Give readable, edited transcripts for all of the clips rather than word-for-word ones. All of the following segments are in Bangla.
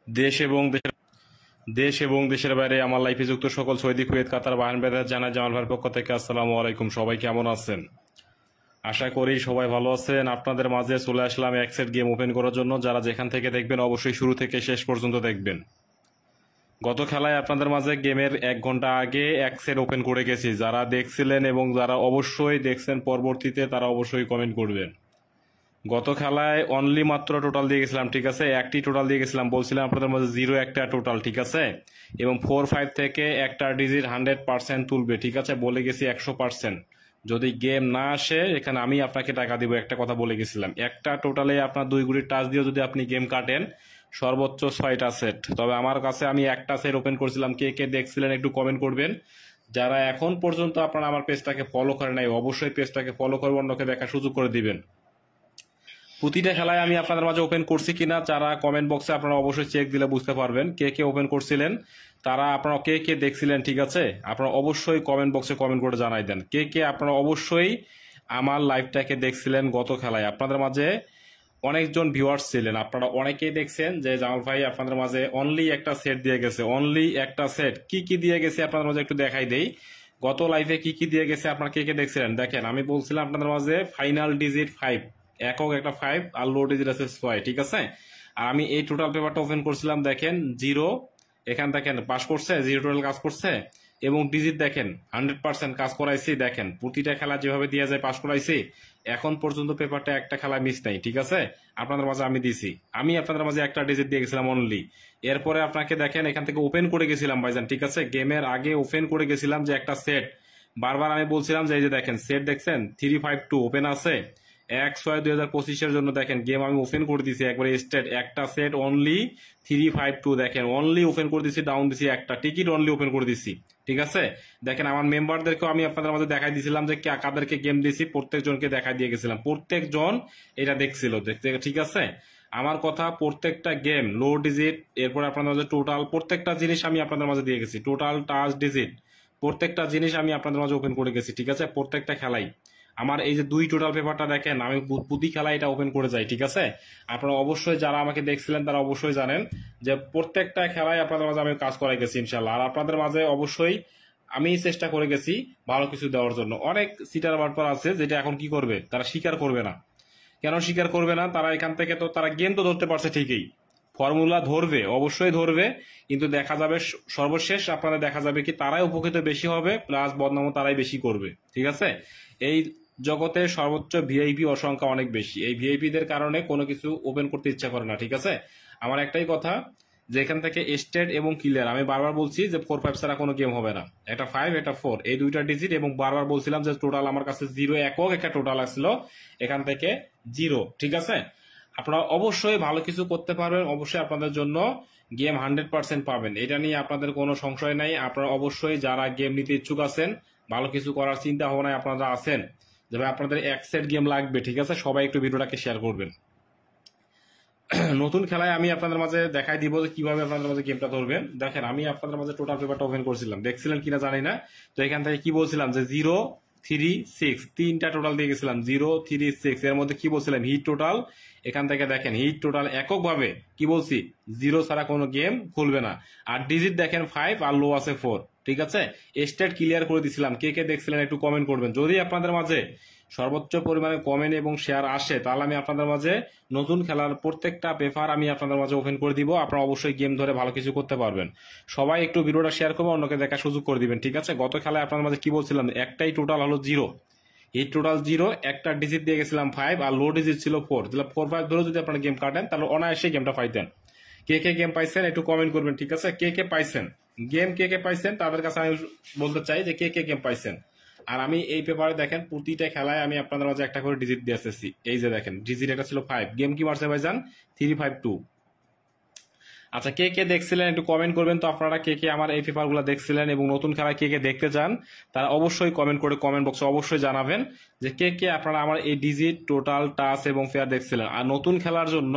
দেশ এবং দেশের বাইরে আমার লাইফে যুক্ত সকল সৌদি, কুয়েত, কাতার, বাহরাইন, বেদাত জানাই জামাল ভাইয়ের পক্ষ থেকে আসসালামু আলাইকুম। সবাই কেমন আছেন? আশা করি সবাই ভালো আছেন। আপনাদের মাঝে চলে আসলাম এক সেট গেম ওপেন করার জন্য। যারা যেখান থেকে দেখবেন অবশ্যই শুরু থেকে শেষ পর্যন্ত দেখবেন। গত খেলায় আপনাদের মাঝে গেমের 1 ঘন্টা আগে এক সেট ওপেন করে গেছি। যারা দেখছিলেন এবং যারা অবশ্যই দেখছেন পরবর্তীতে তারা অবশ্যই কমেন্ট করবেন। গত খেলায় অনলি মাত্র টোটাল দিয়ে গেছিলাম, ঠিক আছে, একটি টোটাল দিয়ে গেছিলাম। বলছিলাম আপনাদের মধ্যে 0 একটা টোটাল, ঠিক আছে, এবং 4-5 থেকে একটা ডিজিট 100% তুলবে, ঠিক আছে, বলে গেছি 100%। যদি গেম না আসে এখানে আমি আপনাকে টাকা দিব, একটা কথা বলে গেছিলাম। একটা টোটালে আপনার 2 গুড়ির টাচ দিয়ে যদি আপনি গেম কাটেন সর্বোচ্চ 6টা সেট। তবে আমার কাছে আমি একটা সেট ওপেন করছিলাম। কে কে দেখছিলেন একটু কমেন্ট করবেন। যারা এখন পর্যন্ত আপনারা আমার পেজটাকে ফলো করেন নাই অবশ্যই পেজটাকে ফলো করে অন্যকে দেখার সুযোগ করে দিবেন। প্রতিটা খেলায় আমি আপনাদের মাঝে ওপেন করছি কিনা যারা কমেন্ট বক্সে আপনারা অবশ্যই চেক দিলে বুঝতে পারবেন কে কে ওপেন করছিলেন, তারা আপনারা কে কে দেখছিলেন, ঠিক আছে, আপনারা অবশ্যই কমেন্ট বক্সে কমেন্ট করে জানাই দেন কে কে আপনারা অবশ্যই আমার লাইভটাকে দেখছিলেন। গত খেলায় আপনাদের মাঝে অনেকজন ভিউয়ার্স ছিলেন, আপনারা অনেকেই দেখছেন যে জামাল ভাই আপনাদের মাঝে অনলি একটা সেট দিয়ে গেছে। অনলি একটা সেট কি কি দিয়ে গেছে আপনাদের মাঝে একটু দেখাই দেই। গত লাইভে কি কি দিয়ে গেছে আপনারা কে কে দেখছিলেন দেখেন। আমি বলছিলাম আপনাদের মাঝে ফাইনাল ডিজিট 5, একক একটা 5 আর লো ডিজিট আছে 6, ঠিক আছে। আর আমি এই টোটাল পেপারটা ওপেন করছিলাম, দেখেন 0, এখান দেখেন পাস করছে, 0 টোটাল কাজ করছে, এবং ডিজিট দেখেন 100% কাজ করাইছি। দেখেন প্রতিটা খেলা যেভাবে দিয়ে যায় পাস করাইছি। এখন পর্যন্ত পেপারটা একটা খেলা মিস নাই, ঠিক আছে, আপনাদের মাঝে আমি দিছি। আমি আপনাদের মাঝে একটা ডিজিট দিয়ে গেছিলাম অনলি। এরপরে আপনাকে দেখেন এখান থেকে ওপেন করে গেছিলাম ভাইজান, ঠিক আছে, গেমের আগে ওপেন করে গেছিলাম যে একটা সেট। বারবার আমি বলছিলাম যে এই যে দেখেন সেট দেখছেন 352 ওপেন আছে 1/6/2025 জন্য। দেখেন গেম আমি ওপেন করে দিছি একবারে স্টেট, একটা সেট অনলি 352। দেখেন অনলি ওপেন করে দিছি, ডাউন দিছি, একটা টিকিট অনলি ওপেন করে দিছি, ঠিক আছে। দেখেন আমার মেম্বারদেরকেও আমি আপনাদের মাঝে দেখাই দিয়েছিলাম যে কাদেরকে গেম দিছি, প্রত্যেকজনকে দেখাই দিয়ে গেছিলাম, প্রত্যেকজন এটা দেখছিল দেখতে, ঠিক আছে। আমার কথা প্রত্যেকটা গেম লো ডিজিট, এরপর আপনাদের মাঝে টোটাল প্রত্যেকটা জিনিস আমি আপনাদের মাঝে দিয়ে গেছি। টোটাল টাচ ডিজিট প্রত্যেকটা জিনিস আমি আপনাদের মাঝে ওপেন করে গেছি, ঠিক আছে, প্রত্যেকটা খেলাই। আমার এই যে 2 টোটাল পেপারটা দেখেন আমি প্রতি খেলায় এটা ওপেন করে যাই, ঠিক আছে। আপনারা অবশ্যই যারা আমাকে দেখছিলেন তারা অবশ্যই জানেন যে প্রত্যেকটা খেলায় আপনাদের মাঝে আমি কাজ করাই গেছি ইনশাল্লাহ। আর আপনাদের মাঝে অবশ্যই আমি চেষ্টা করে গেছি ভালো কিছু দেওয়ার জন্য। অনেক সিটার বাটপার আছে যেটা এখন কি করবে, তারা স্বীকার করবে না। কেন স্বীকার করবে না? তারা এখান থেকে তো তারা গেম তো ধরতে পারছে ঠিকই, ফর্মুলা ধরবে, অবশ্যই ধরবে, কিন্তু দেখা যাবে সর্বশেষ আপনাদের দেখা যাবে কি তারাই উপকৃত বেশি হবে, প্লাস বদনামও তারাই বেশি করবে, ঠিক আছে। এই জগতে সর্বোচ্চ ভিআইপি অসংখ্যা অনেক বেশি। এই ভিআইপি দের কারণে কোনো কিছু ওপেন করতে ইচ্ছা করে না, ঠিক আছে। আমার একটাই কথা যে এখান থেকে স্টেট এবং ক্লিয়ার, আমি বারবার বলছি যে 4-5 ছাড়া কোনো গেম হবে না। এটা 5 এটা 4 এই দুইটা ডিজিট, এবং বারবার বলছিলাম যে টোটাল আমার কাছে 0 একক একটা টোটাল আসছিল, এখান থেকে 0, ঠিক আছে। আপনারা অবশ্যই ভালো কিছু করতে পারবেন, অবশ্যই আপনাদের জন্য গেম 100% পাবেন, এটা নিয়ে আপনাদের কোনো সংশয় নাই। আপনারা অবশ্যই যারা গেম নিতে ইচ্ছুক আছেন, ভালো কিছু করার চিন্তা ভাবনায় আপনারা আছেন, যেভাবে আপনাদের এক সেট গেম লাগবে, ঠিক আছে, সবাই একটু ভিডিওটাকে শেয়ার করবেন। নতুন খেলায় আমি আপনাদের মাঝে দেখাই দিব যে কিভাবে আপনাদের মাঝে গেমটা ধরবেন। দেখেন আমি আপনাদের মাঝে টোটাল পেপারটা ওপেন করছিলাম, দেখছিলেন কিনা জানি না। তো এখান থেকে কি বলছিলাম যে 0-3-6 তিনটা টোটাল দিয়ে গেছিলাম, 0-3-6 এর মধ্যে কি বলছিলাম হিট টোটাল। এখান থেকে দেখেন হিট টোটাল এককভাবে কি বলছি, 0 ছাড়া কোনো গেম খুলবে না। আর ডিজিট দেখেন 5 আর লো আছে 4, ঠিক আছে। স্টেট ক্লিয়ার করে দিছিলাম। কে কে দেখছিলেন একটু কমেন্ট করবেন। যদি আপনাদের মাঝে সর্বোচ্চ পরিমাণে কমেন্ট এবং শেয়ার আসে তাহলে আমি আপনাদের মাঝে নতুন খেলার প্রত্যেকটা পেপার আমি আপনাদের মাঝে ওপেন করে দিব। আপনারা অবশ্যই গেম ধরে ভালো কিছু করতে পারবেন। সবাই একটু ভিডিওটা শেয়ার করবে, অন্যকে দেখার সুযোগ করে দিবেন, ঠিক আছে। গত খেলায় আপনাদের মাঝে কি বলছিলাম, একটাই টোটাল হলো 0, এই টোটাল 0, একটা ডিজিট দিয়ে গেছিলাম 5 আর লো ডিজিট ছিল 4, তাহলে 4-5 ধরে যদি আপনারা গেম কাটেন তাহলে অনায়াসে গেমটা পাইতেন। কে কে গেম পাইছেন একটু কমেন্ট করবেন, ঠিক আছে। কে কে পাইছেন গেম, কে কে পাইছেন তাদের কাছে আমি বলতে চাই যে কে কে গেম পাইছেন। আর আমি এই পেপারে দেখেন প্রতিটা খেলায় আমি আপনাদের মাঝে একটা করে ডিজিট দিয়ে আসতেছি। এই যে দেখেন ডিজিট এটা ছিল 5, গেম কি মারছে ভাইজান 352। আচ্ছা কে কে দেখছিলেন একটু কমেন্ট করবেন তো আপনারা কে কে আমার এই পেপারগুলো দেখছিলেন, এবং নতুন খেলা কে কে দেখতে চান তারা অবশ্যই কমেন্ট করে কমেন্ট বক্সে অবশ্যই জানাবেন যে কে কে আপনারা আমার এই ডিজিট টোটাল টাচ এবং ফেয়ার দেখছিলেন। আর নতুন খেলার জন্য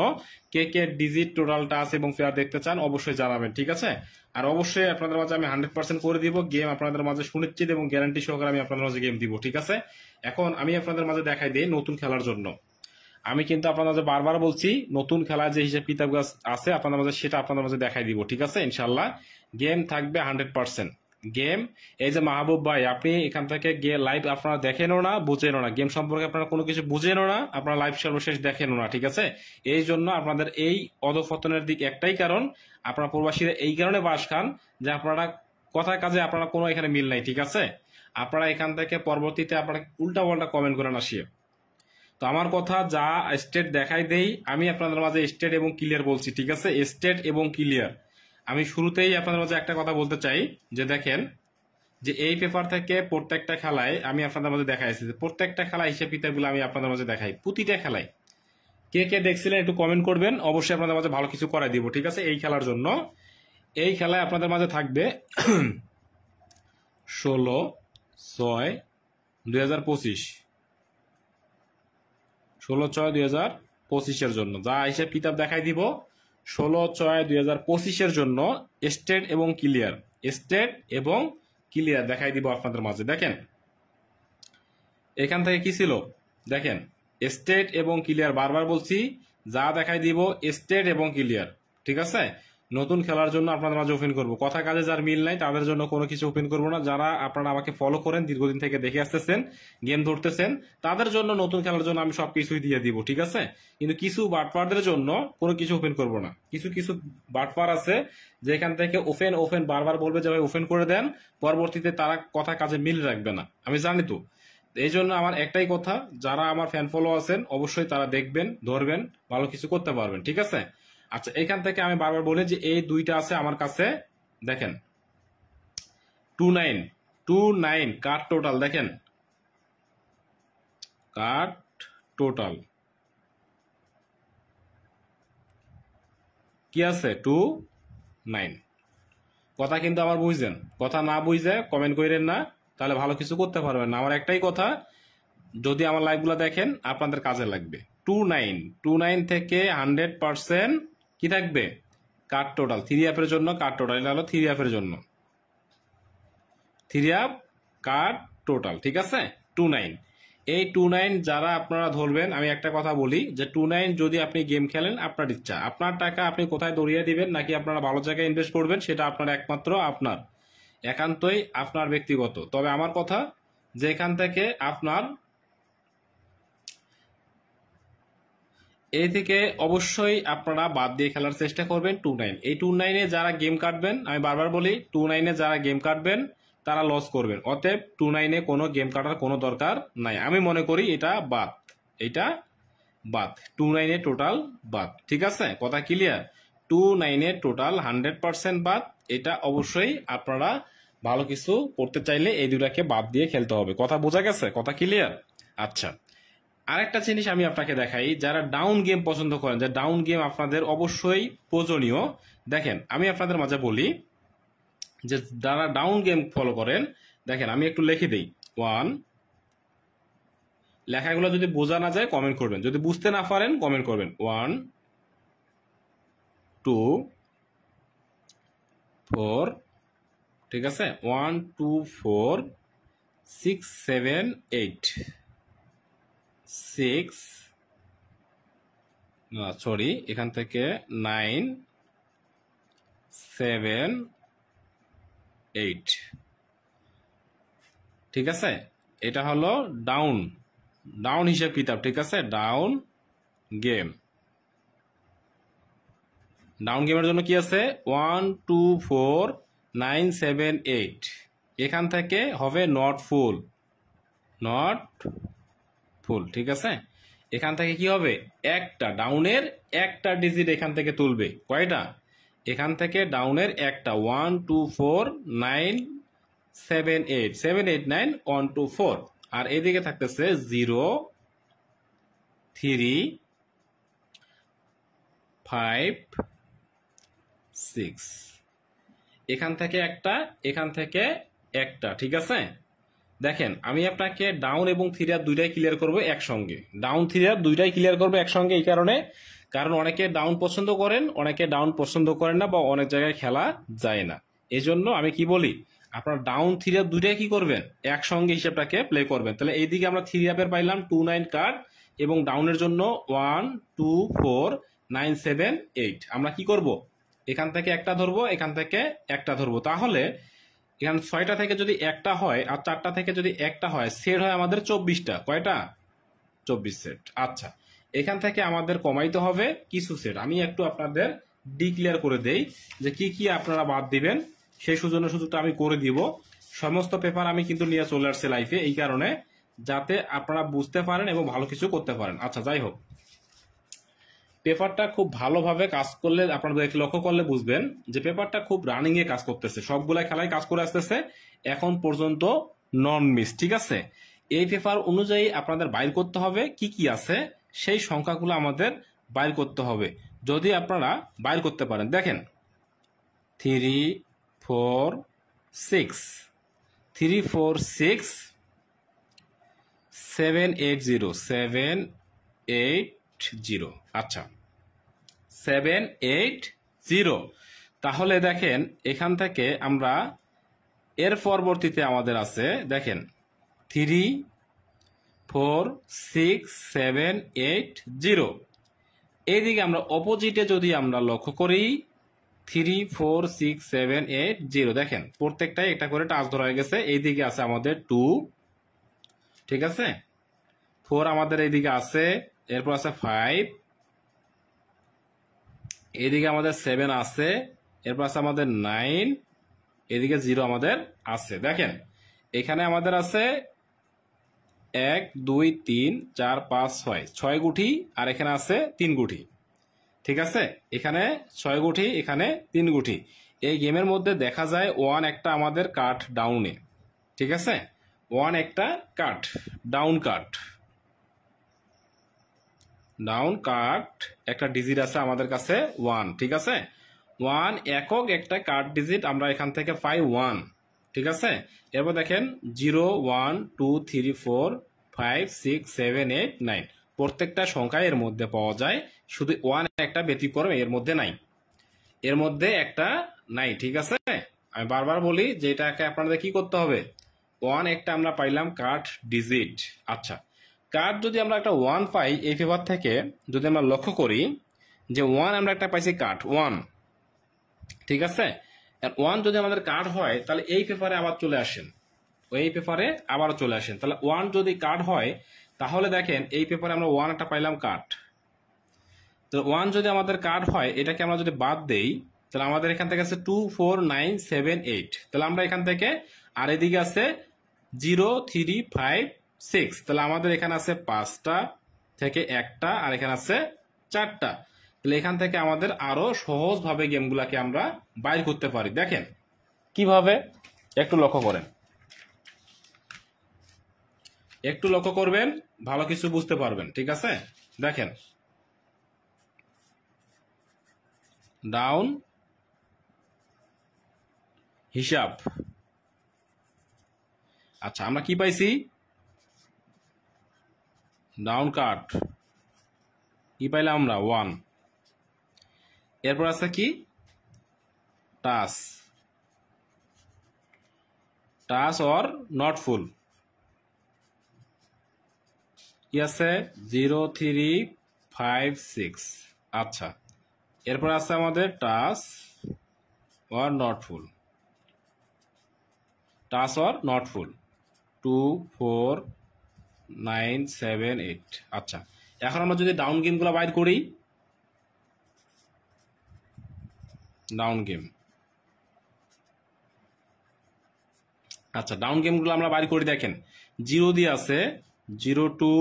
কে কে ডিজিট টোটাল টাচ এবং ফেয়ার দেখতে চান অবশ্যই জানাবেন, ঠিক আছে। আর অবশ্যই আপনাদের মাঝে আমি 100% করে দিব গেম, আপনাদের মাঝে সুনিশ্চিত এবং গ্যারান্টি সহকারে আমি আপনাদের মাঝে গেম দিব, ঠিক আছে। এখন আমি আপনাদের মাঝে দেখাই দিই নতুন খেলার জন্য আমি কিন্তু আপনাদের মাঝে বারবার বলছি নতুন খেলা যে হিসাব কিতাব আছে আপনাদের মাঝে সেটা আপনাদের মাঝে দেখাই দিব, ঠিক আছে? ইনশাল্লাহ গেম থাকবে 100%। গেম, এই যে মাহবুব ভাই আপনি এখান থেকে লাইভ আপনারা দেখেনও না, বুঝেনও না, গেম সম্পর্কে আপনারা কোনো কিছু বুঝেনও না, আপনারা লাইভ সর্বশেষ দেখেনও না, ঠিক আছে? এই জন্য আপনাদের এই অধঃপতনের দিক একটাই কারণ, আপনারা প্রবাসীরা এই কারণে বাস খান যে আপনারা কথার কাজে আপনারা কোনো এখানে মিল নাই, ঠিক আছে? আপনারা এখান থেকে পরবর্তীতে আপনারা উল্টা পাল্টা কমেন্ট করেন আসিয়ে। তো আমার কথা যা স্টেট দেখাই দেই, আমি আপনাদের মাঝে স্টেট এবং ক্লিয়ার বলছি, ঠিক আছে? স্টেট এবং ক্লিয়ার। আমি শুরুতেই আপনাদের মাঝে একটা কথা বলতে চাই যে দেখেন যে এই পেপার থেকে প্রত্যেকটা খেলায় আমি আপনাদের মাঝে দেখাইছি যে প্রত্যেকটা খেলা হিসেব কিতাবগুলো আমি আপনাদের মাঝে দেখাই প্রতিটা খেলায়। কে কে দেখছিলেন একটু কমেন্ট করবেন, অবশ্যই আপনাদের মাঝে ভালো কিছু করাই দিব, ঠিক আছে? এই খেলার জন্য এই খেলায় আপনাদের মাঝে থাকবে 16/6/2025, 16/6/2025 জন্য যা হিসেব কিতাব দেখাই দিব 16/6/2025 জন্য স্টেট এবং ক্লিয়ার, স্টেট এবং ক্লিয়ার দেখাই দিব আপনাদের মাঝে। দেখেন এখান থেকে কি ছিল, দেখেন স্টেট এবং ক্লিয়ার, বারবার বলছি যা দেখাই দিব স্টেট এবং ক্লিয়ার, ঠিক আছে? নতুন খেলার জন্য আপনাদের মাঝে ওপেন করব, কথা কাজে যার মিল নাই তাদের জন্য কোনো কিছু ওপেন করব না। যারা আপনারা আমাকে ফলো করেন, দীর্ঘদিন থেকে দেখে আসতেছেন, গেম ধরতেছেন, তাদের জন্য নতুন খেলার জন্য আমি সবকিছুই দিয়ে দিব, ঠিক আছে? কিন্তু কিছু বাটপারদের জন্য কোনো কিছু ওপেন করব না। কিছু কিছু বাটপার আছে যেখান থেকে ওপেন ওপেন বারবার বলবে যে ভাই ওপেন করে দেন, পরবর্তীতে তারা কথা কাজে মিল রাখবে না, আমি জানি তো। এই জন্য আমার একটাই কথা, যারা আমার ফ্যান ফলো আছেন অবশ্যই তারা দেখবেন, ধরবেন, ভালো কিছু করতে পারবেন, ঠিক আছে? আচ্ছা, এখান থেকে আমি বারবার বলি যে এই দুইটা আছে আমার কাছে, দেখেন 29 কার্ড টোটাল, দেখেন কার্ড টোটাল কি আছে 29। কথা কিন্তু আমার বুঝছেন, কথা না বুঝে কমেন্ট করেন না, তাহলে ভালো কিছু করতে পারবেন না। আমার একটাই কথা, যদি আমার লাইভগুলো দেখেন আপনাদের কাজে লাগবে। 29 থেকে 100% কি থাকবে, কার্ড টোটাল 3 অ্যাপের জন্য কার্ড টোটাল, এটা হলো 3 অ্যাপের জন্য 3 অ্যাপ কার্ড টোটাল, ঠিক আছে? 29, এই 29 যারা আপনারা ধরবেন, আমি একটা কথা বলি যে 29 যদি আপনি গেম খেলেন আপনার ইচ্ছা, আপনার টাকা আপনি কোথায় দৌড়িয়ে দিবেন নাকি আপনারা ভালো জায়গায় ইনভেস্ট করবেন সেটা আপনার একমাত্র আপনার একান্তই আপনার ব্যক্তিগত। তবে আমার কথা যে এখান থেকে আপনার এই থেকে অবশ্যই আপনারা বাদ দিয়ে খেলার চেষ্টা করবেন 29। এই 29-এ যারা গেম কাটবেন, আমি বারবার বলি 29-এ যারা গেম কাটবেন তারা লস করবেন। অতএব 29-এ কোনো গেম কাটার কোনো দরকার নাই, আমি মনে করি এটা বাদ, এটা বাদ, 29-এ টোটাল বাদ, ঠিক আছে? কথা ক্লিয়ার? 29-এ টোটাল 100% বাদ। এটা অবশ্যই আপনারা ভালো কিছু করতে চাইলে এই দুটাকে বাদ দিয়ে খেলতে হবে। কথা বোঝা গেছে? কথা ক্লিয়ার? আচ্ছা, আরেকটা জিনিস আমি আপনাকে দেখাই, যারা ডাউন গেম পছন্দ করেন, যে ডাউন গেম আপনাদের অবশ্যই প্রয়োজনীয়। দেখেন আমি আপনাদের মাঝে বলি যে যারা ডাউন গেম ফলো করেন, দেখেন আমি একটু লিখে দিই 1, লেখাগুলো যদি বোঝা না যায় কমেন্ট করবেন, যদি বুঝতে না পারেন কমেন্ট করবেন। 1 2 4, ঠিক আছে? 1 2 4 6 7 8, 6, সরি এখান থেকে 9 7 8, ঠিক আছে? এটা হলো ডাউন হিসাব কিতাব, ঠিক আছে? ডাউন গেমের জন্য কি আছে 1 2 4 9 7 8, এখান থেকে হবে নট ফুল, ঠিক আছে? এখান থেকে কি হবে, একটা ডাউনের একটা ডিজিট এখান থেকে তুলবে, কয়টা? এখান থেকে ডাউনের একটা, 1 2 4 9 7 8, 7 8 9 1 2 4, আর এদিকে থাকতেছে 0 3 5 6, এখান থেকে একটা, এখান থেকে একটা, ঠিক আছে? দেখেন আমি আপনাকে ডাউন এবং 3 আর দুইটাই ক্লিয়ার করবো একসঙ্গে, ডাউন 3 আর দুইটাই ক্লিয়ার করবো একসঙ্গে। এই কারণ অনেকে ডাউন পছন্দ করেন, অনেকে ডাউন পছন্দ করেন না, বা অনেক জায়গায় খেলা যায় না। এই জন্য আমি কি বলি, আপনার ডাউন 3 আর দুইটাই কি করবেন, একসঙ্গে হিসেবটাকে প্লে করবেন। তাহলে এইদিকে আমরা 3 অ্যাপের পাইলাম 29 কার্ড, এবং ডাউনের জন্য 1 2 4 9 7 8। আমরা কি করব, এখান থেকে একটা ধরবো, এখান থেকে একটা ধরবো। তাহলে এখানে 6টা থেকে যদি একটা হয় আর 4টা থেকে যদি একটা হয়, সেট হয় আমাদের 24টা। কয়টা? 24 সেট। আচ্ছা, এখান থেকে আমাদের কমাইতে হবে কিছু সেট। আমি একটু আপনাদের ডিক্লেয়ার করে দেই যে কি কি আপনারা বাদ দিবেন, সেই সুযোগটা আমি করে দিব। সমস্ত পেপার আমি কিন্তু নিয়ে চলে আসছি লাইফে, এই কারণে যাতে আপনারা বুঝতে পারেন এবং ভালো কিছু করতে পারেন। আচ্ছা, যাই হোক, পেপারটা খুব ভালোভাবে কাজ করলে আপনারা লক্ষ্য করলে বুঝবেন যে পেপারটা খুব রানিং এ কাজ করতেছে, সবগুলা খেলায় কাজ করে আসতেছে এখন পর্যন্ত, নন মিস। ঠিক আছে, এই পেপার অনুযায়ী আপনাদের বাইর করতে হবে কি কি আছে, সেই সংখ্যাগুলো আমাদের বাইর করতে হবে। যদি আপনারা বাইর করতে পারেন, দেখেন 3 4 6 3 4 6 7 8 0 7 8 0। আচ্ছা, 7 8 0। তাহলে দেখেন এখান থেকে আমরা এর পরবর্তীতে আমাদের আছে, দেখেন 3 4 6 7 8 0। এইদিকে আমরা অপোজিটে যদি আমরা লক্ষ্য করি 3 4 6 7 8 0, দেখেন প্রত্যেকটাই একটা করে টাচ ধরা হয়ে গেছে। এইদিকে আছে আমাদের 2, ঠিক আছে, 4 আমাদের এইদিকে আছে, এরপর আছে 5, এইদিকে আমাদের 7 আছে, এরপর আছে আমাদের 9, এদিকে 0 আমাদের আছে। দেখেন এখানে আমাদের আছে 1 2 3 4 5 6 6 গুটি, আর এখানে আছে 3 গুটি। ঠিক আছে, এখানে 6 গুটি, এখানে 3 গুটি। এই গেমের মধ্যে দেখা যায় 1 একটা আমাদের কাট ডাউনে। ঠিক আছে, 1 একটা কাট, ডাউন কাট, ডাউন কাট একটা ডিজিট আছে আমাদের কাছে 1। ঠিক আছে, 1 একক একটা কাট ডিজিট, আমরা এখান থেকে পাই 1। ঠিক আছে, এরপর দেখেন 0 1 2 3 4 5 6 7 8 9, প্রত্যেকটা সংখ্যা এর মধ্যে পাওয়া যায়, শুধু 1 একটা ব্যতিক্রম এর মধ্যে নাই, এর মধ্যে একটা নাই। ঠিক আছে, আমি বারবার বলি যে এটাকে আপনাদের কি করতে হবে, 1 একটা আমরা পাইলাম কাট ডিজিট। আচ্ছা, কাট যদি আমরা একটা 1 পাই এই পেপার থেকে, যদি আমরা লক্ষ্য করি যে 1 আমরা একটা পাইছি কাট 1, ঠিক আছে, 1 যদি আমাদের কাট হয় তাহলে এই পেপারে আবার চলে আসেন, এই পেপারে আবার চলে আসেন। তাহলে 1 যদি কাট হয় তাহলে দেখেন এই পেপারে আমরা 1 একটা পাইলাম কাট। তো 1 যদি আমাদের কাট হয়, এটাকে আমরা যদি বাদ দেই তাহলে আমাদের এখান থেকে আছে 2 4 9 7 8। তাহলে আমরা এখান থেকে, আর এদিকে আছে 0 3 5 6, তাহলে আমাদের এখানে আছে 5টা থেকে একটা, আর এখানে আছে 4টা। তাহলে এখান থেকে আমাদের আরো সহজভাবে গেমগুলাকে আমরা বাইর করতে পারি। দেখেন কিভাবে, একটু লক্ষ্য করেন, একটু লক্ষ্য করবেন, ভালো কিছু বুঝতে পারবেন। ঠিক আছে, দেখেন ডাউন হিসাব। আচ্ছা, আমরা কি পাইছি, ডাউন কাট কি পাইলাম আমরা 1। এরপর আছে কি, টাচ, টাচ অর নট ফুল, কি আছে 0 3 5 6। আচ্ছা, এরপর আছে আমাদের touch or not full, touch or not ফুল 2 4 9 7 8। আচ্ছা, এখন আমরা যদি ডাউন গেমগুলো বাইর করি, ডাউন গেম, আচ্ছা ডাউন গেমগুলো আমরা বাইর করি। দেখেন 0 দিয়ে আছে 0 2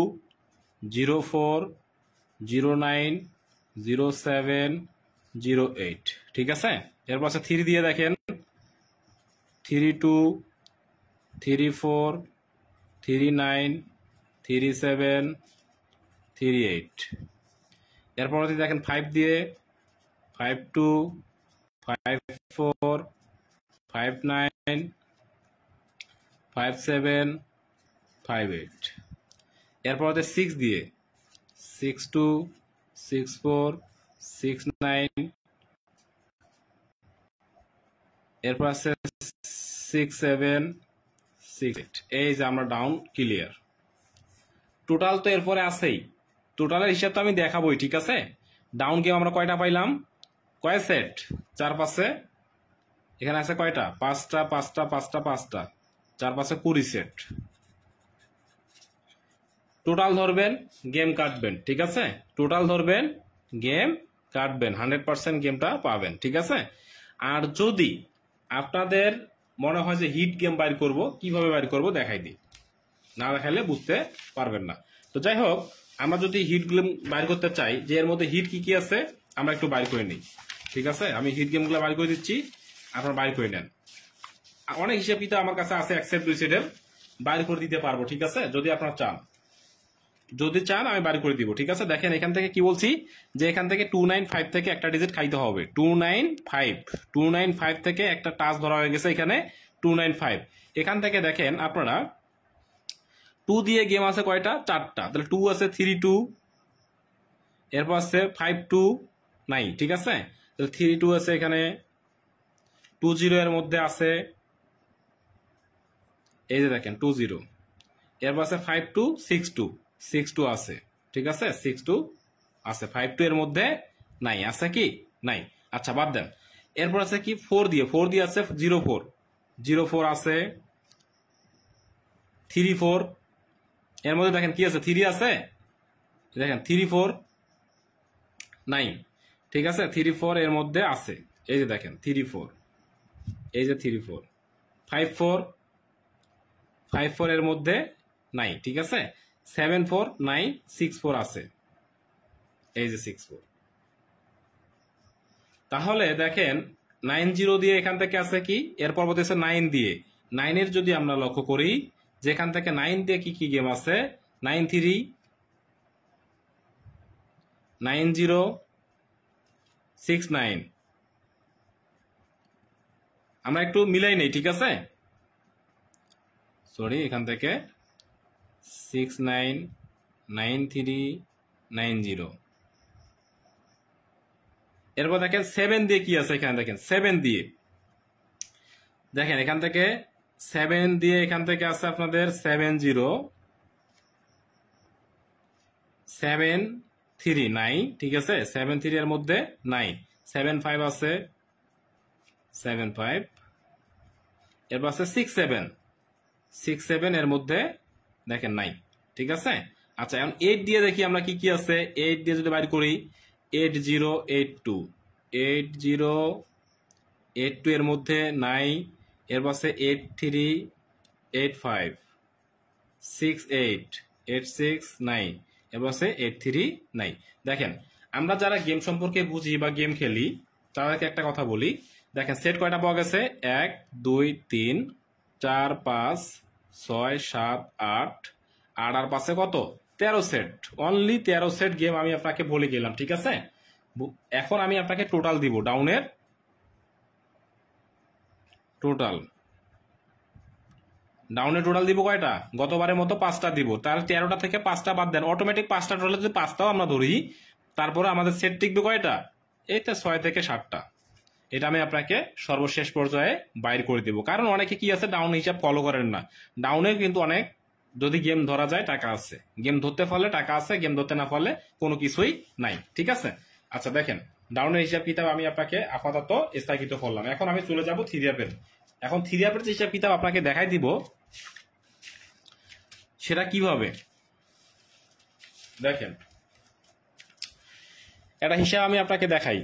0 4 0 9 0 7 0 8। ঠিক আছে, এরপর আছে 3 দিয়ে, দেখেন 3 2 3 4 3 9 3 7 3 8। এরপর দেখেন 5 দিয়ে 5 2 5 4 5 9 5 7 5 8। এরপর 6 দিয়ে 6 2 6 4 6 9। এরপর আছে 6 7 6 8। এই যে আমরা ডাউন ক্লিয়ার। টোটাল তো এরপরে আছেই, টোটালের হিসাব তো আমি দেখাবোই, ঠিক আছে। ডাউন গেম আমরা কয়টা পাইলাম, কয় সেট, 4-5, এখানে আছে কয়টা, 5টা 5টা 5টা 5টা, 4-5 20 সেট। টোটাল ধরবেন, গেম কাটবেন, ঠিক আছে। টোটাল ধরবেন, গেম কাটবেন, 100% গেমটা পাবেন, ঠিক আছে। আর যদি আপনাদের মনে হয় যে হিট গেম বাইর করব, কিভাবে বাইর করব দেখাই দিই, না দেখাইলে বুঝতে পারবেন না। তো যাই হোক, আমরা যদি হিট গেম বাইর করতে চাই যে এর মধ্যে হিট কি কি আছে আমরা একটু বাইর করে নিই, ঠিক আছে। আমি হিট গেমগুলো বাইর করে দিচ্ছি, আপনারা বাইর করে নেন। অনেক হিসাব কিতাব আমার কাছে আছে, এক সেট 2 সেটের বাইর করে দিতে পারবো, ঠিক আছে। যদি আপনারা চান, যদি চান আমি বাড়ি করে দিব, ঠিক আছে। দেখেন এখান থেকে কি বলছি, যে এখান থেকে 295 থেকে একটা ডিজিট খাইতে হবে, 295 থেকে একটা টাচ ধরা হয়ে গেছে এখানে 295। এখান থেকে দেখেন আপনারা 2 দিয়ে গেম আছে কয়টা, 4টা, তাহলে 2 আছে 3-2, এরপর আছে 5-2-9, ঠিক আছে। তাহলে 3-2 আছে এখানে, 20 এর মধ্যে আছে, এই যে দেখেন 20, এরপর আছে 5-2-6-2, 6-2 আছে, ঠিক আছে, 6-2 আছে, 5-2 এর মধ্যে নাই, আছে কি নাই, আচ্ছা বাদ দেন। এরপর আছে কি 4 দিয়ে আছে 0-4 আছে, 3-4, এর মধ্যে দেখেন কি আছে, 3 আছে, দেখেন 3-4-9, ঠিক আছে, 3-4 এর মধ্যে আছে, এই যে দেখেন 3-4, এই যে 3-4, 5-4 এর মধ্যে নাই, ঠিক আছে, 7-4-9-6-4 আছে, এই যে 6-4। তাহলে দেখেন 9-0 দিয়ে এখান থেকে আছে কি, এর পরবর্তী আছে 9 দিয়ে, 9 এর যদি আমরা লক্ষ্য করি যে এখান থেকে 9 দিয়ে কি কি গেম আছে, 9-3, 9-0, 6-9, আমরা একটু মিলাই নেই, ঠিক আছে, সরি, এখান থেকে 6-9, 9-3, 9-0। এরপর দেখেন 7 দিয়ে কি আছে, এখানে দেখেন 7 দিয়ে, দেখেন এখান থেকে 7 দিয়ে এখান থেকে আছে আপনাদের 7-0, 7-3 নাই, ঠিক আছে, 7-3 এর মধ্যে নাই, 7-5 আছে, 7-5, এরপর আছে 6-7 এর মধ্যে দেখেন নাই, ঠিক আছে। আচ্ছা এখন 8 দিয়ে দেখি আমরা কি কি আছে, 8 দিয়ে যদি বাইর করি 80-82, 80-82 এর মধ্যে নাই, এরপর আছে 83-85, 68, 86-9, এরপর আছে 83-9। দেখেন আমরা যারা গেম সম্পর্কে বুঝি বা গেম খেলি তাদেরকে একটা কথা বলি, দেখেন সেট কয়টা পাওয়া গেছে, 1 2 3 4 5 6 7 8, আর 5 কত, 13 সেট, অনলি 13 সেট গেম আমি আপনাকে বলে গেলাম, ঠিক আছে। এখন আমি আপনাকে টোটাল দিব, ডাউনের টোটাল দিব কয়টা, গতবারের মতো 5টা দিব, তাহলে 13টা থেকে 5টা বাদ দেন, অটোমেটিক 5টা টোটাল যদি 5টাও আমরা ধরি, তারপরে আমাদের সেট টিকবে কয়টা, এইটা 6 থেকে 7টা। এটা আমি আপনাকে সর্বশেষ পর্যায়ে বাইর করে দিব, কারণ অনেকে কি আছে ডাউন হিসাব ফলো করেন না। ডাউনে কিন্তু অনেক, যদি গেম ধরা যায় টাকা আছে, গেম ধরতে পারলে টাকা আছে, গেম ধরতে না পারলে কোনো কিছুই নাই, ঠিক আছে। আচ্ছা দেখেন ডাউনের হিসাব কিতাব আমি আপনাকে আপাতত স্থগিত করলাম, এখন আমি চলে যাব 3 অ্যাপের। এখন 3 অ্যাপের যে হিসাব কিতাব আপনাকে দেখাই দিব সেটা কিভাবে, দেখেন একটা হিসাব আমি আপনাকে দেখাই,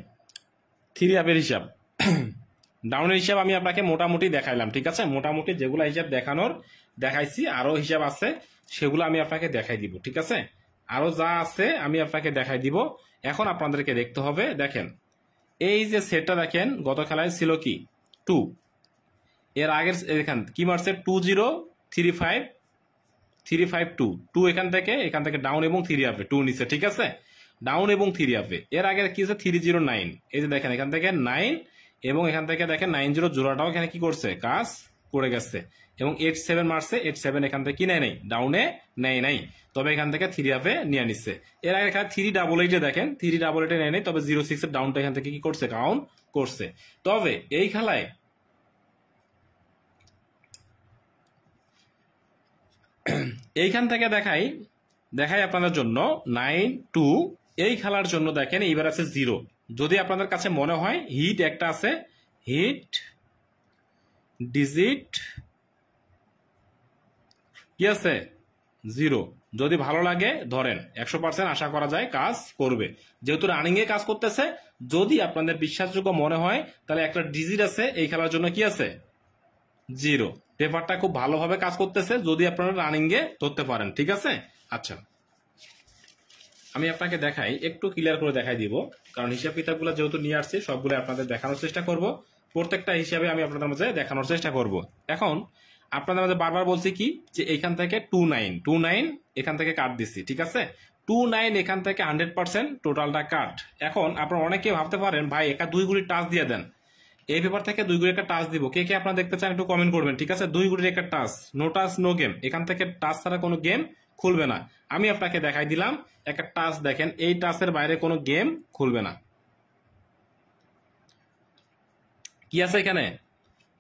3 অ্যাপের হিসাব। ডাউনের হিসাব আমি আপনাকে মোটামুটি দেখাইলাম, ঠিক আছে, মোটামুটি যেগুলো হিসাব দেখানোর দেখাইছি, আরো হিসাব আছে সেগুলো আমি আপনাকে দেখাই দিব, ঠিক আছে, আরো যা আছে আমি আপনাকে দেখাই দিব। এখন আপনাদেরকে দেখতে হবে, দেখেন এই যে সেটটা দেখেন গত খেলায় ছিল কি 2, এর আগের এখান কি মারছে 20-35-2, এখান থেকে ডাউন এবং 3 আপে 2 নিচে, ঠিক আছে, ডাউন এবং 3 আপে। এর আগে কি আছে 309, এই যে দেখেন এখান থেকে 9 এবং এখান থেকে দেখেন 90 জোড়াটাও এখানে কি করছে, কাজ করে গেছে, এবং 87 মারছে, 87 এখান থেকে কি নেয় নাই, ডাউনে নেয় নাই, তবে এখান থেকে 3 আপে নিয়ে নিচ্ছে। এর আগে এখানে 388 দেখেন 388 নেয় নাই, তবে 06 এর ডাউনটা এখান থেকে কি করছে, কাউন্ট করছে। তবে এই খেলায় এইখান থেকে দেখাই দেখাই আপনাদের জন্য 9-2 এই খেলার জন্য দেখেন এইবার আছে 0। যদি আপনাদের কাছে মনে হয় হিট একটা আছে, হিট ডিজিট কি আছে 0, যদি ভালো লাগে ধরেন 100% আশা করা যায় কাজ করবে, যেহেতু রানিং এ কাজ করতেছে। যদি আপনাদের বিশ্বাসযোগ্য মনে হয় তাহলে একটা ডিজিট আছে এই খেলার জন্য কি আছে 0। পেপারটা খুব ভালোভাবে কাজ করতেছে যদি আপনারা রানিং এ ধরতে পারেন, ঠিক আছে। আচ্ছা, আমি আপনাকে দেখাই, একটু ক্লিয়ার করে দেখাই দিব, কারণ হিসাব কিতাবগুলো যেহেতু নিয়ে আসছি সবগুলো আপনাদের দেখানোর চেষ্টা করব। প্রত্যেকটা হিসাবে আমি আপনাদের মাঝে দেখানোর চেষ্টা করব। এখন আপনাদের মাঝে বারবার বলছি কি যে এখান থেকে 29 এখান থেকে কাট দিচ্ছি, ঠিক আছে। 29 এখান থেকে 100% টোটালটা কাট। এখন আপনারা অনেকে ভাবতে পারেন ভাই একা 2 গুলি টাচ দিয়ে দেন, এই পেপার থেকে 2 গুলি একটা টাচ দিব, কে কে আপনারা দেখতে চান একটু কমেন্ট করবেন, ঠিক আছে। 2 গুলির একটা touch, no touch no game, এখান থেকে টাচ ছাড়া কোনো গেম খুলবে না। আমি আপনাকে দেখাই দিলাম একটা টাচ, দেখেন এই টাচের বাইরে কোনো গেম খুলবে না। কি আছে এখানে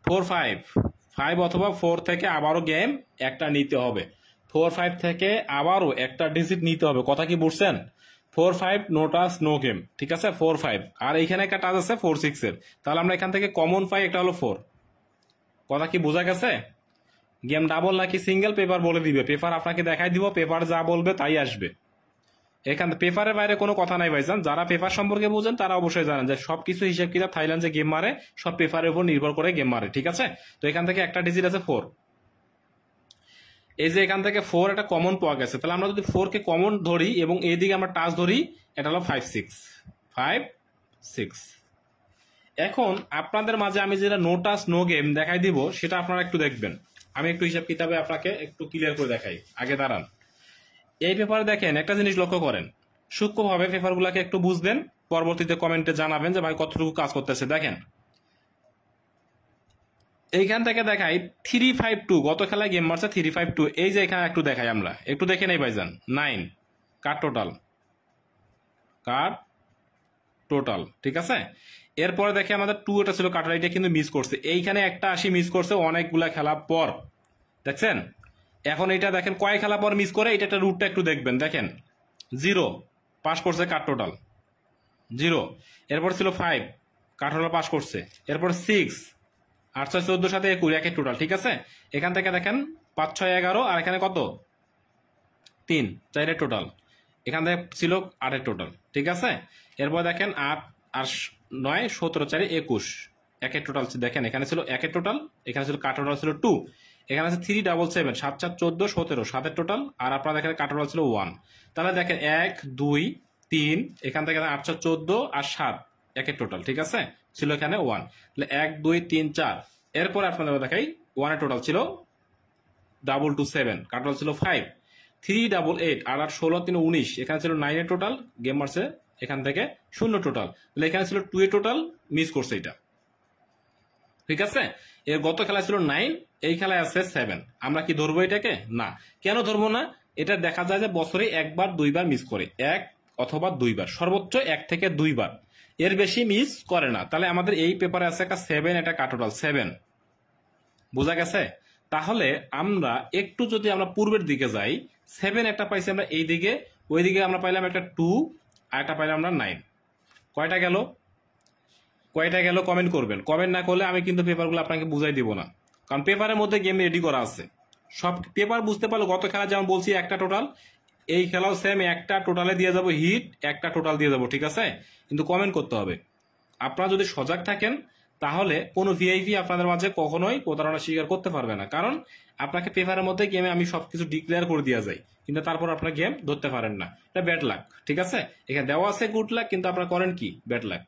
4-5 অথবা 4 থেকে আবারও গেম একটা নিতে হবে, 4-5 থেকে আবারও একটা ডিজিট নিতে হবে। কথা কি বুঝছেন? 4-5 নো টাচ নো গেম, ঠিক আছে। 4-5 আর এইখানে একটা টাচ আছে 4-6 এর, তাহলে আমরা এখান থেকে কমন পাই একটা হলো 4। কথা কি বোঝা গেছে? গেম ডাবল নাকি সিঙ্গেল পেপার বলে দিবে, পেপার আপনাকে দেখাই দিব, পেপার যা বলবে তাই আসবে। এখানে পেপারের বাইরে কোনো কথা নাই ভাইজান। যারা পেপার সম্পর্কে বুঝেন তারা অবশ্যই জানেন যে সবকিছু হিসেব কিতাব থাইল্যান্ড যে গেম মারে সব পেপারের উপর নির্ভর করে গেম মারে, ঠিক আছে। তো এখান থেকে একটা ডিজিট আছে 4, এই যে এখান থেকে 4 একটা কমন পাওয়া গেছে, তাহলে আমরা যদি 4 কে কমন ধরি এবং এইদিকে আমরা টাচ ধরি, এটা হলো 5-6। এখন আপনাদের মাঝে আমি যেটা নো টাচ নো গেম দেখাই দিব সেটা আপনারা একটু দেখবেন। আমি একটু হিসাব কিতাবে আপনাকে একটু ক্লিয়ার করে দেখাই, আগে দাঁড়ান। এই পেপারে দেখেন একটা জিনিস লক্ষ্য করেন, সূক্ষ্মভাবে পেপারগুলোকে একটু বুঝবেন, পরবর্তীতে কমেন্টে জানাবেন যে ভাই কতটুকু কাজ করতেছে। দেখেন এইখান থেকে দেখাই 3-5-2, গত খেলায় গেম মারছে 3-5-2। এই যে এখানে একটু দেখাই, আমরা একটু দেখে নেই ভাইজান। 9 কাট টোটাল, ঠিক আছে। এরপরে দেখে আমাদের 2 এটা ছিল কাটার, এটা কিন্তু মিস করছে, এইখানে একটা 80 মিস করছে অনেকগুলা খেলা পর, দেখছেন। এখন এটা দেখেন কয় খেলা পর মিস করে, এটা একটা রুটটা একটু দেখবেন। দেখেন 0 পাস করছে কাট টোটাল 0, এরপর ছিল 5 কাট টোটাল পাস করছে, এরপর 6 8-6-14 সাথে 21 একের টোটাল, ঠিক আছে। এখান থেকে দেখেন 5-6-11 আর এখানে কত 3-4 টোটাল, এখান থেকে ছিল 8 টোটাল, ঠিক আছে। এরপর দেখেন 8-9-17-4-21 একের টোটাল, দেখেন এখানে ছিল 1 টোটাল, এখানে ছিল কাট টোটাল ছিল 2, এখানে আছে 3-7-7 7-4-14-17 7 টোটাল, আর আপনার দেখেন কাট টোটাল ছিল 1। তাহলে দেখেন 1-2-3 এখান থেকে 8-14 আর 7 একের টোটাল, ঠিক আছে, ছিল এখানে 1। তাহলে 1-2-3-4, এরপর আপনাদের দেখাই 1 এর টোটাল ছিল 2-2-7, কাট টোটাল ছিল 5, 3-8 আর 16-3-19 এখানে ছিল 9 এর টোটাল, গেম মারছে এখান থেকে 0 টোটাল, তাহলে এখানে ছিল 2 এর টোটাল, মিস করছে এটা, ঠিক আছে। এর গত খেলা ছিল 9, এই খেলায় আছে 7, আমরা কি ধরবো এটাকে? না। কেন ধরবো না? এটা দেখা যায় যে বছরে 1-2 বার মিস করে, 1 অথবা 2 বার, সর্বোচ্চ 1 থেকে 2 বার, এর বেশি মিস করে না। তাহলে আমাদের এই পেপারে আছে একটা 7, এটা কাট টোটাল 7, বোঝা গেছে। তাহলে আমরা একটু যদি আমরা পূর্বের দিকে যাই, 7 একটা পাইছি আমরা এই দিকে, ওইদিকে আমরা পাইলাম একটা 2 আর একটা পাইলাম আমরা 9, কয়টা গেল কমেন্ট করবেন। কমেন্ট না করলে আমি কিন্তু পেপারগুলো আপনাকে বুঝাই দিব না, কারণ পেপারের মধ্যে গেম রেডি করা আছে। সব পেপার বুঝতে পারলো, গত খেলা যেমন বলছি একটা টোটাল, এই খেলাও সেম একটা টোটালে দিয়ে যাব, হিট একটা টোটাল দিয়ে যাব, ঠিক আছে। কিন্তু কমেন্ট করতে হবে। আপনারা যদি সজাগ থাকেন তাহলে কোনো ভিআইপি আপনাদের মাঝে কখনোই প্রতারণা স্বীকার করতে পারবে না, কারণ আপনাকে পেপারের মধ্যে গেমে আমি সবকিছু ডিক্লেয়ার করে দেওয়া যায়, কিন্তু তারপর আপনার গেম ধরতে পারেন না, এটা ব্যাড লাক, ঠিক আছে। এখানে দেওয়া আছে গুড লাক, কিন্তু আপনারা করেন কি ব্যাড লাক।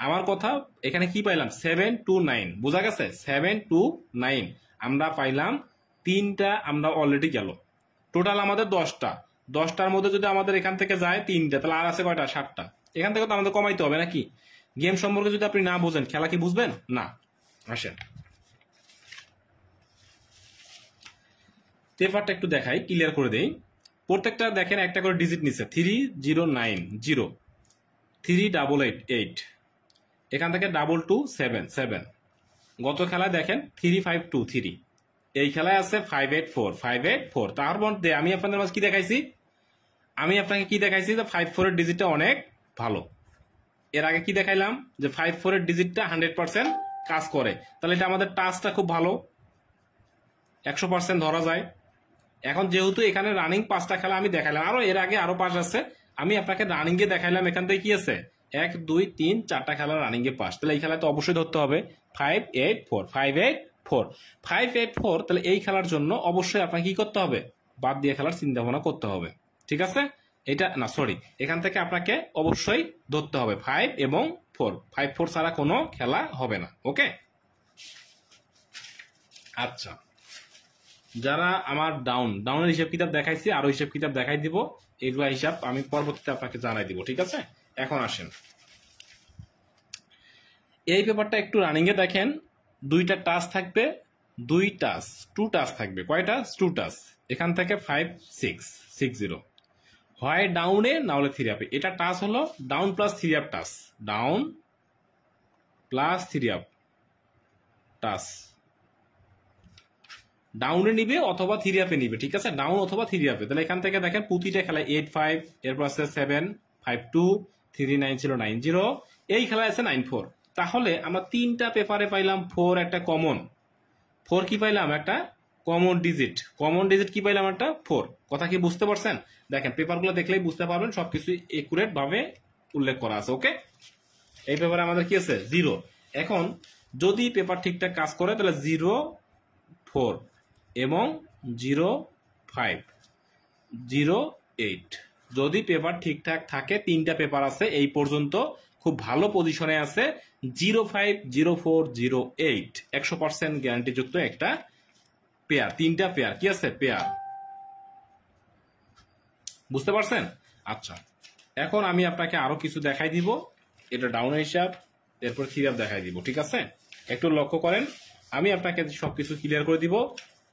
আমার কথা এখানে কি পাইলাম 7-9, বোঝা গেছে 7-9 আমরা পাইলাম, 3টা আমরা অলরেডি গেল, টোটাল আমাদের 10টার মধ্যে যদি আমাদের এখান থেকে যায় 3টা, তাহলে আর আছে কয়টা 7টা, এখান থেকে তো আমাদের কমাইতে হবে নাকি। গেম সম্পর্কে যদি আপনি না বুঝেন খেলা কি বুঝবেন না। আসেন পেপারটা একটু দেখাই, ক্লিয়ার করে দেই। প্রত্যেকটা দেখেন একটা করে ডিজিট নিচ্ছে, 3090 3888, এখান থেকে 2-2-7 গত খেলায় দেখেন 3523, এই খেলায় আছে 584 তার মধ্যে আমি আপনাদের মাঝে কি দেখাইছি আমি আপনাকে কি দেখাইছি যে 5-4 এর ডিজিটটা অনেক ভালো। এর আগে কি দেখাইলাম যে 5-4 এর ডিজিটটা 100% কাজ করে, তাহলে এটা আমাদের টাচটা খুব ভালো, 100% ধরা যায়। এখন যেহেতু এখানে রানিং 5টা খেলা আমি দেখাইলাম, আরো এর আগে আরো 5 আছে, আমি আপনাকে রানিং এ দেখাইলাম। এখান থেকে কি আছে 1 2 3 4টা খেলা রানিং এ 5, তাহলে এই খেলা তো অবশ্যই ধরতে হবে 5-8-4 5-8-4 5-8-4। তাহলে এই খেলার জন্য অবশ্যই আপনাকে কি করতে হবে, বাদ দিয়ে খেলার চিন্তা ভাবনা করতে হবে, ঠিক আছে। এটা না সরি, এখান থেকে আপনাকে অবশ্যই ধরতে হবে 5 এবং 4, 5-4 ছাড়া কোনো খেলা হবে না, ওকে। আচ্ছা, যারা আমার ডাউনের হিসাব কিতাব দেখাইছি, আরো হিসাব কিতাব দেখাই দিব, এগুলা হিসাব আমি পরবর্তীতে আপনাকে জানাই দিব, ঠিক আছে। এখন আসেন, এই পেপারটা একটু রানিং এ দেখেন, 2টা টাচ থাকবে, 2 টাচ 2 টাচ থাকবে, কয়টা 2 টাচ, এখান থেকে 5-6-6-0, হয় ডাউনে না হলে 3 আপে। এটা টাচ হলো down plus 3 up touch, down plus 3 up touch, ডাউনে নিবে অথবা 3 আপে নিবে, ঠিক আছে, ডাউন অথবা 3 আপে। তাহলে এখান থেকে দেখেন প্রতিটা খেলায় 8-5, এরপর আছে 7-5-2, 3-9 ছিল 9-0, এই খেলায় আছে 9-4। তাহলে আমরা 3টা পেপারে পাইলাম 4 একটা কমন, 4 কি পাইলাম একটা কমন ডিজিট, কি পাইলাম একটা 4। কথা কি বুঝতে পারছেন? দেখেন পেপারগুলো দেখলেই বুঝতে পারবেন সবকিছু একুরেট ভাবে উল্লেখ করা আছে, ওকে। এই পেপারে আমাদের কি আছে 0। এখন যদি পেপার ঠিকঠাক কাজ করে তাহলে 0-4 এবং 0-5-0-8, যদি পেপার ঠিকঠাক থাকে, 3টা পেপার আছে এই পর্যন্ত খুব ভালো পজিশনে আছে, 0-5-0-4-0-8 100% গ্যারান্টিযুক্ত একটা পেয়ার, 3টা পেয়ার কি আছে পেয়ার, বুঝতে পারছেন? আচ্ছা, এখন আমি আপনাকে আরো কিছু দেখাই দিব, এটা ডাউনের হিসাব, এরপর 3 আপ দেখাই দিব, ঠিক আছে। একটু লক্ষ্য করেন, আমি আপনাকে সবকিছু ক্লিয়ার করে দিব,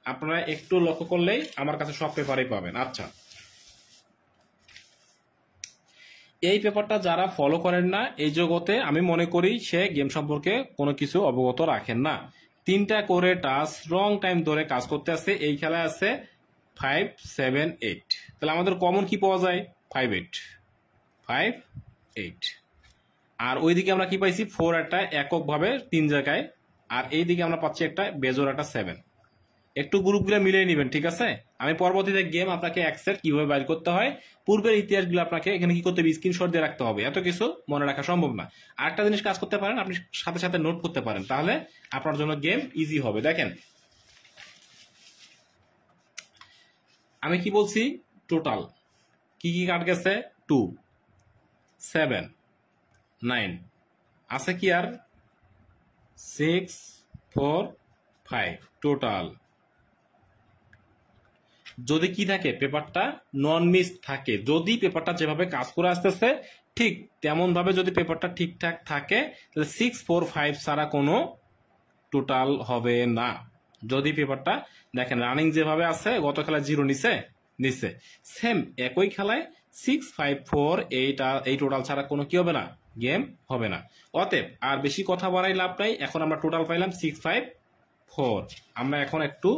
আপনারা একটু লক্ষ্য করলেই আমার কাছে সব পেপারই পাবেন। আচ্ছা, এই পেপারটা যারা ফলো করেন না এই জগতে, আমি মনে করি সে গেম সম্পর্কে কোনো কিছু অবগত রাখেন না। 3টা করে টাচ রং টাইম ধরে কাজ করতে আছে, এই খেলায় আছে 5-7-8, তাহলে আমাদের কমন কি পাওয়া যায় 5-8 আর ওইদিকে আমরা কি পাইছি 4 একটা এককভাবে 3 জায়গায়, আর এইদিকে আমরা পাচ্ছি একটা বেজোর একটা 7। একটু গ্রুপগুলো মিলিয়ে নেবেন, ঠিক আছে। আমি পরবর্তীতে গেম আপনাকে অ্যাক্সেট কিভাবে বাইর করতে হয়, পূর্বের ইতিহাসগুলো আপনাকে এখানে কি করতে হবে, স্ক্রিনশট দিয়ে রাখতে হবে, এত কিছু মনে রাখা সম্ভব না। আরেকটা জিনিস কাজ করতে পারেন, আপনি সাথে সাথে নোট করতে পারেন, তাহলে আপনার জন্য গেম ইজি হবে। দেখেন আমি কি বলছি, টোটাল কি কি কাট গেছে 2-7-9 আছে কি আর 6-4-5 টোটাল। যদি কি থাকে পেপারটা নন মিস থাকে, যদি পেপারটা যেভাবে কাজ করে আসতেছে ঠিক তেমন ভাবে যদি পেপারটা ঠিকঠাক থাকে, তাহলে 6-4-5 ছাড়া কোনো টোটাল হবে না। যদি পেপারটা দেখেন রানিং যেভাবে আছে, গত খেলায় 0 নিচে সেম একই খেলায় 6-5-4 এই টোটাল ছাড়া কোনো কি হবে না, গেম হবে না। অতএব আর বেশি কথা বাড়াই লাভ নাই, এখন আমরা টোটাল পাইলাম 6-5-4। আমরা এখন একটু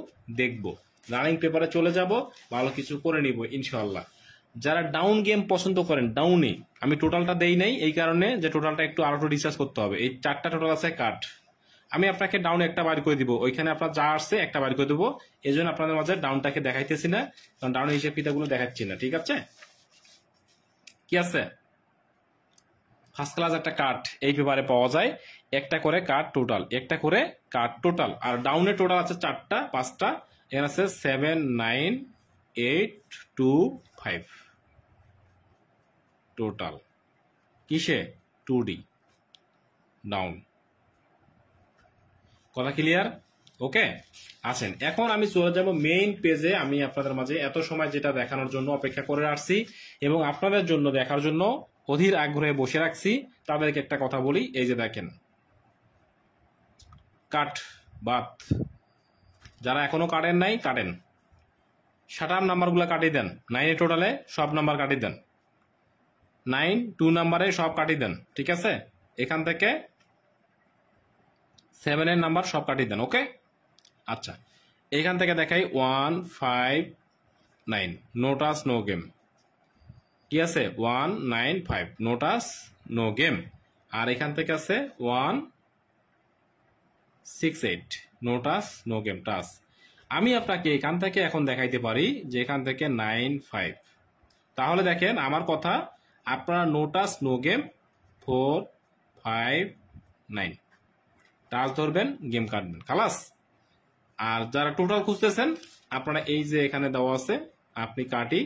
দেখবো, রানিং পেপারে চলে যাব, ভালো কিছু করে নিব ইনশাআল্লাহ। যারা ডাউন গেম পছন্দ করেন, ডাউনে আমি টোটালটা দেই নাই এই কারণে যে টোটালটা একটু আরো রিসার্চ করতে হবে। এই 4টা টোটাল আছে কাট, আমি আপনাকে ডাউনে একটা বার করে দিব, ওইখানে আপনার যা আসছে একটা বার করে দেবো, এই জন্য আপনাদের মাঝে ডাউনটাকে দেখাইতেছি না, কারণ ডাউনের হিসেব কিতাবগুলো দেখাচ্ছি না, ঠিক আছে। কি আছে ফার্স্ট ক্লাস একটা কাট এই পেপারে পাওয়া যায়, একটা করে কাট টোটাল, একটা করে কাট টোটাল, আর ডাউনে টোটাল আছে 4টা 5টা, এখানে আছে 7-9-8-2-5 টোটাল, কিসে 2D ডাউন। কথা ক্লিয়ার? ওকে, আসেন এখন আমি চলে যাব মেইন পেজে। আমি আপনাদের মাঝে এত সময় যেটা দেখানোর জন্য অপেক্ষা করে আসছি এবং আপনাদের জন্য দেখার জন্য অধীর আগ্রহে বসে রাখছি, তাদেরকে একটা কথা বলি, এই যে দেখেন কাট বাত, যারা এখনো কাটেন নাই কাটেন, শাটার নাম্বারগুলো কাটিয়ে দেন, 9 টোটালে সব নাম্বার কাটিয়ে দেন, 9 2 নাম্বারে সব কাটিয়ে দেন, ঠিক আছে। এখান থেকে 7 এর নাম্বার সব কাটিয়ে দেন, ওকে। আচ্ছা, এখান থেকে দেখাই 1-5-9 নো টাচ নো গেম, কি আছে 195 নো টাচ নো গেম। আর এখান থেকে আছে 168 no touch no game touch. আমি আপনাকে এখান থেকে এখন দেখাইতে পারি যে এখান থেকে 95। তাহলে দেখেন আমার কথা, আপনারা no touch no game 459 touch ধরবেন, গেম কাটবেন, খালাস। আর যারা টোটাল খুঁজতেছেন আপনারা এই যে এখানে দেওয়া আছে, আপনি কাটি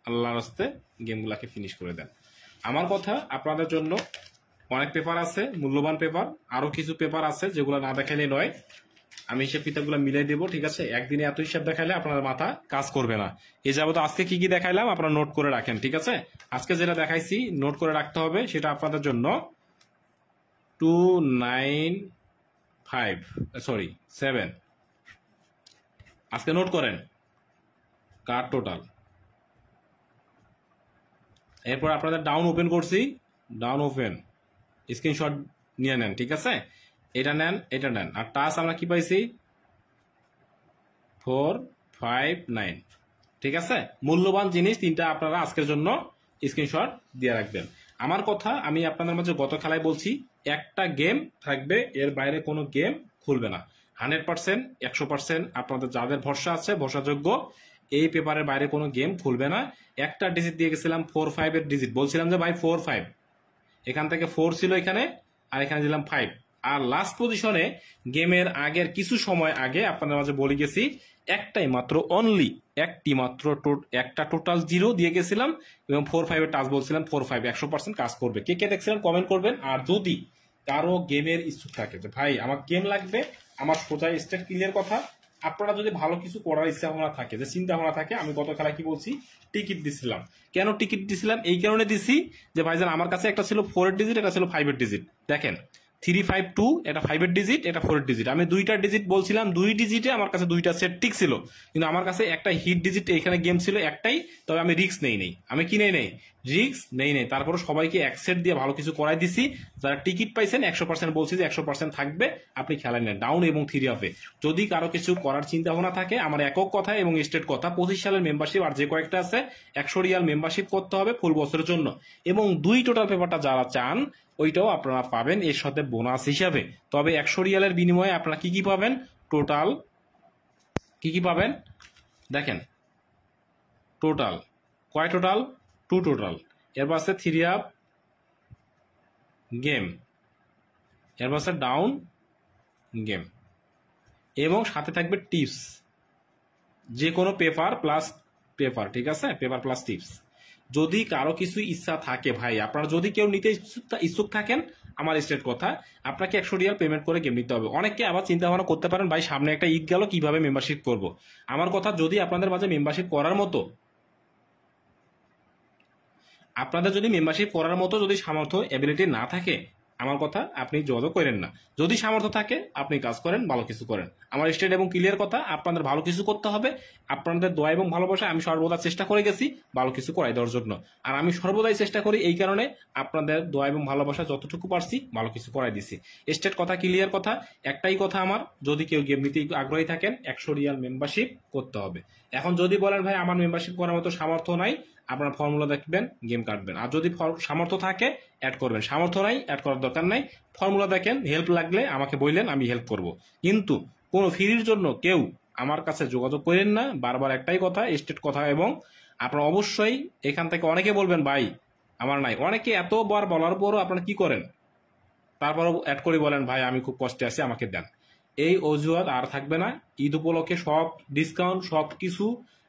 আল্লাহর হস্তে গেমগুলাকে ফিনিশ করে দেন। আমার কথা, আপনাদের জন্য অনেক পেপার আছে, মূল্যবান পেপার, আরো কিছু পেপার আছে যেগুলো না দেখাইলে নয়। আমি হিসাব কিতাবগুলো মিলাই দেবো, ঠিক আছে? একদিনে এত হিসাব দেখাইলে আপনার মাথা কাজ করবে না। এই যাবত আজকে কি কি দেখাইলাম আপনারা নোট করে রাখেন, ঠিক আছে? আজকে যেটা দেখাইছি নোট করে রাখতে হবে, সেটা আপনাদের জন্য 7 আজকে নোট করেন কার্ড টোটাল। এরপর আপনাদের ডাউন ওপেন করছি, ডাউন ওপেন স্ক্রিনশট নিয়ে নেন, ঠিক আছে? এটা নেন, এটা নেন। আর টাচ আমরা কি পাইছি 459, ঠিক আছে? মূল্যবান জিনিস তিনটা আপনারা আজকের জন্য স্ক্রিনশট দিয়ে রাখবেন। আমার কথা, আমি আপনাদের মাঝে গত খেলায় বলছি একটা গেম থাকবে, এর বাইরে কোনো গেম খুলবে না। 100% 100% আপনাদের যাদের ভরসা আছে, ভরসাযোগ্য, এই পেপারের বাইরে কোনো গেম খুলবে না। একটা ডিজিট দিয়ে গেছিলাম 45 এর ডিজিট, বলছিলাম যে ভাই 45, এখান থেকে 4 ছিল এখানে, আর এখানে দিলাম 5। আর লাস্ট পজিশনে গেমের আগের কিছু সময় আগে আপনাদের মাঝে বলে গেছি একটাই মাত্র, অনলি একটি মাত্র একটা টোটাল 0 দিয়ে গেছিলাম এবং 4-5 এর টাচ বলছিলাম 4-5 100% কাজ করবে। কে কে দেখছিলেন কমেন্ট করবেন। আর যদি কারো গেমের ইচ্ছুক থাকে যে ভাই আমার গেম লাগবে, আমার সোজা স্টেট ক্লিয়ার কথা, আপনারা যদি ভালো কিছু করার ইচ্ছা ভাবনা থাকে, যে চিন্তা ভাবনা থাকে, আমি গত খেলা কি বলছি, টিকিট দিছিলাম। কেন টিকিট দিছিলাম? এই কারণে দিছি যে ভাইজান আমার কাছে একটা ছিল 4 এর ডিজিট, একটা ছিল 5 এর ডিজিট। দেখেন 352, এটা 5 এর ডিজিট, এটা 4 এর ডিজিট। আমি দুইটা ডিজিট বলছিলাম, দুই ডিজিটে আমার কাছে দুইটা সেট টিক ছিল, কিন্তু আমার কাছে একটা হিট ডিজিট এখানে গেম ছিল একটাই। তবে আমি রিস্ক নেই, আমি কি নেই রিস্ক নেই। তারপরে সবাইকে এক সেট দিয়ে ভালো কিছু করাই দিছি। যারা টিকিট পাইছেন 100% বলছি যে 100% থাকবে, আপনি খেলা নেন ডাউন এবং 3 অফে। যদি কারো কিছু করার চিন্তা ভাবনা থাকে, আমার একক কথা এবং স্টেট কথা, 25 সালের মেম্বারশিপ আর যে কয়েকটা আছে 100 রিয়াল মেম্বারশিপ করতে হবে ফুল বছরের জন্য। এবং 2 টোটাল পেপারটা যারা চান ওইটাও আপনারা পাবেন এর সাথে বোনাস হিসাবে। তবে 100 রিয়ালের বিনিময়ে আপনারা কি কি পাবেন, টোটাল কি কি পাবেন দেখেন। টোটাল কয় টোটাল? 2 টোটাল। এরপর আছে 3 আপ গেম, এরপর আছে ডাউন গেম, এবং সাথে থাকবে টিপস, যে কোনো পেপার প্লাস পেপার, ঠিক আছে? Paper plus tips. যদি কারো কিছু ইচ্ছা থাকে ভাই, আপনারা যদি কেউ নিতে ইচ্ছুক থাকেন, আমার স্টেট কথা, আপনাকে 100 রিয়াল পেমেন্ট করে গেম নিতে হবে। অনেকে আবার চিন্তা ভাবনা করতে পারেন ভাই সামনে একটা ঈদ গেল, কিভাবে মেম্বারশিপ করব। আমার কথা, যদি আপনাদের মাঝে মেম্বারশিপ করার মতো, আপনাদের যদি মেম্বারশিপ করার মতো যদি সামর্থ্য এবিলিটি না থাকে, আমার কথা আপনি যোগাযোগ করেন না। যদি সামর্থ্য থাকে আপনি কাজ করেন, ভালো কিছু করেন। আমার স্টেট এবং ক্লিয়ার কথা, আপনাদের ভালো কিছু করতে হবে। আপনাদের দোয়া এবং ভালোবাসা আমি সর্বদা চেষ্টা করে গেছি ভালো কিছু করাই দেওয়ার জন্য। আর আমি সর্বদাই চেষ্টা করি এই কারণে, আপনাদের দোয়া এবং ভালোবাসা যতটুকু পারছি ভালো কিছু করাই দিছি। স্টেট কথা, ক্লিয়ার কথা, একটাই কথা আমার, যদি কেউ গেম নিতে আগ্রহী থাকেন 100 রিয়াল মেম্বারশিপ করতে হবে। এখন যদি বলেন ভাই আমার মেম্বারশিপ করার মতো সামর্থ্য নাই, আপনার ফর্মুলা দেখবেন, গেম কাটবেন। আর যদি সামর্থ্য থাকে অ্যাড করবেন, সামর্থ্য নাই অ্যাড করার দরকার নাই। ফর্মুলা দেখেন, হেল্প লাগলে আমাকে বললেন, আমি হেল্প করব। কিন্তু কোনো ফ্রির জন্য কেউ আমার কাছে যোগাযোগ করেন না। বারবার একটাই কথা, স্টেট কথা। এবং আপনারা অবশ্যই এখান থেকে অনেকে বলবেন ভাই আমার নাই, অনেকে এতবার বলার পরও আপনারা কি করেন, তারপরও অ্যাড করে বলেন ভাই আমি খুব কষ্টে আছি আমাকে দেন। এই অজুহাত আর থাকবে না। ঈদ উপলক্ষে সব ডিসকাউন্ট সব কিছু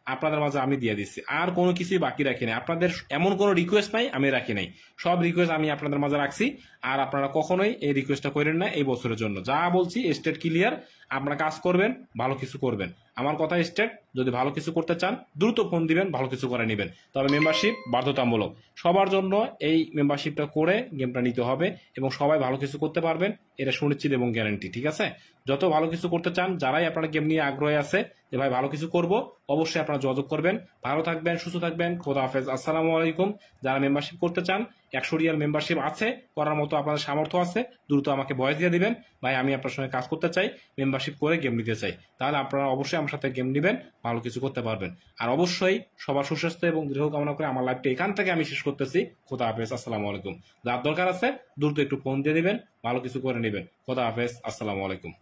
আপনাদের মাঝে আমি দিয়ে দিচ্ছি, আর কোনো কিছুই বাকি রাখি নাই। আপনাদের এমন কোনো রিকোয়েস্ট নাই আমি রাখি নাই, সব রিকোয়েস্ট আমি আপনাদের মাঝে রাখছি। আর আপনারা কখনোই এই রিকোয়েস্টটা করেন না এই বছরের জন্য। যা বলছি স্টেট ক্লিয়ার, আপনারা কাজ করবেন, ভালো কিছু করবেন। আমার কথা স্টেট, যদি ভালো কিছু করতে চান দ্রুত ফোন দিবেন, ভালো কিছু করে নেবেন। তবে মেম্বারশিপ বাধ্যতামূলক, সবার জন্য এই মেম্বারশিপটা করে গেমটা নিতে হবে এবং সবাই ভালো কিছু করতে পারবেন, এটা সুনিশ্চিত এবং গ্যারান্টি, ঠিক আছে? যত ভালো কিছু করতে চান, যারাই আপনারা গেম নিয়ে আগ্রহী আছে যে ভাই ভালো কিছু করব, অবশ্যই আপনারা যোগাযোগ করবেন। ভালো থাকবেন, সুস্থ থাকবেন, খোদা হাফেজ, আসসালামু আলাইকুম। যারা মেম্বারশিপ করতে চান 100 রিয়াল মেম্বারশিপ আছে, করার মতো আপনাদের সামর্থ্য আছে, দ্রুত আমাকে ভয়েস দিয়ে দিবেন, ভাই আমি আপনার সঙ্গে কাজ করতে চাই, মেম্বারশিপ করে গেম নিতে চাই। তাহলে আপনারা অবশ্যই আমার সাথে গেম নেবেন, ভালো কিছু করতে পারবেন। আর অবশ্যই সবার সুস্বাস্থ্য এবং দৃঢ় কামনা করে আমার লাইভটা এখান থেকে আমি শেষ করতেছি। খোদা হাফেজ, আসসালামু আলাইকুম। যার দরকার আছে দ্রুত একটু ফোন দিয়ে দিবেন, ভালো কিছু করে নেবেন। খোদা হাফেজ, আসসালামু আলাইকুম।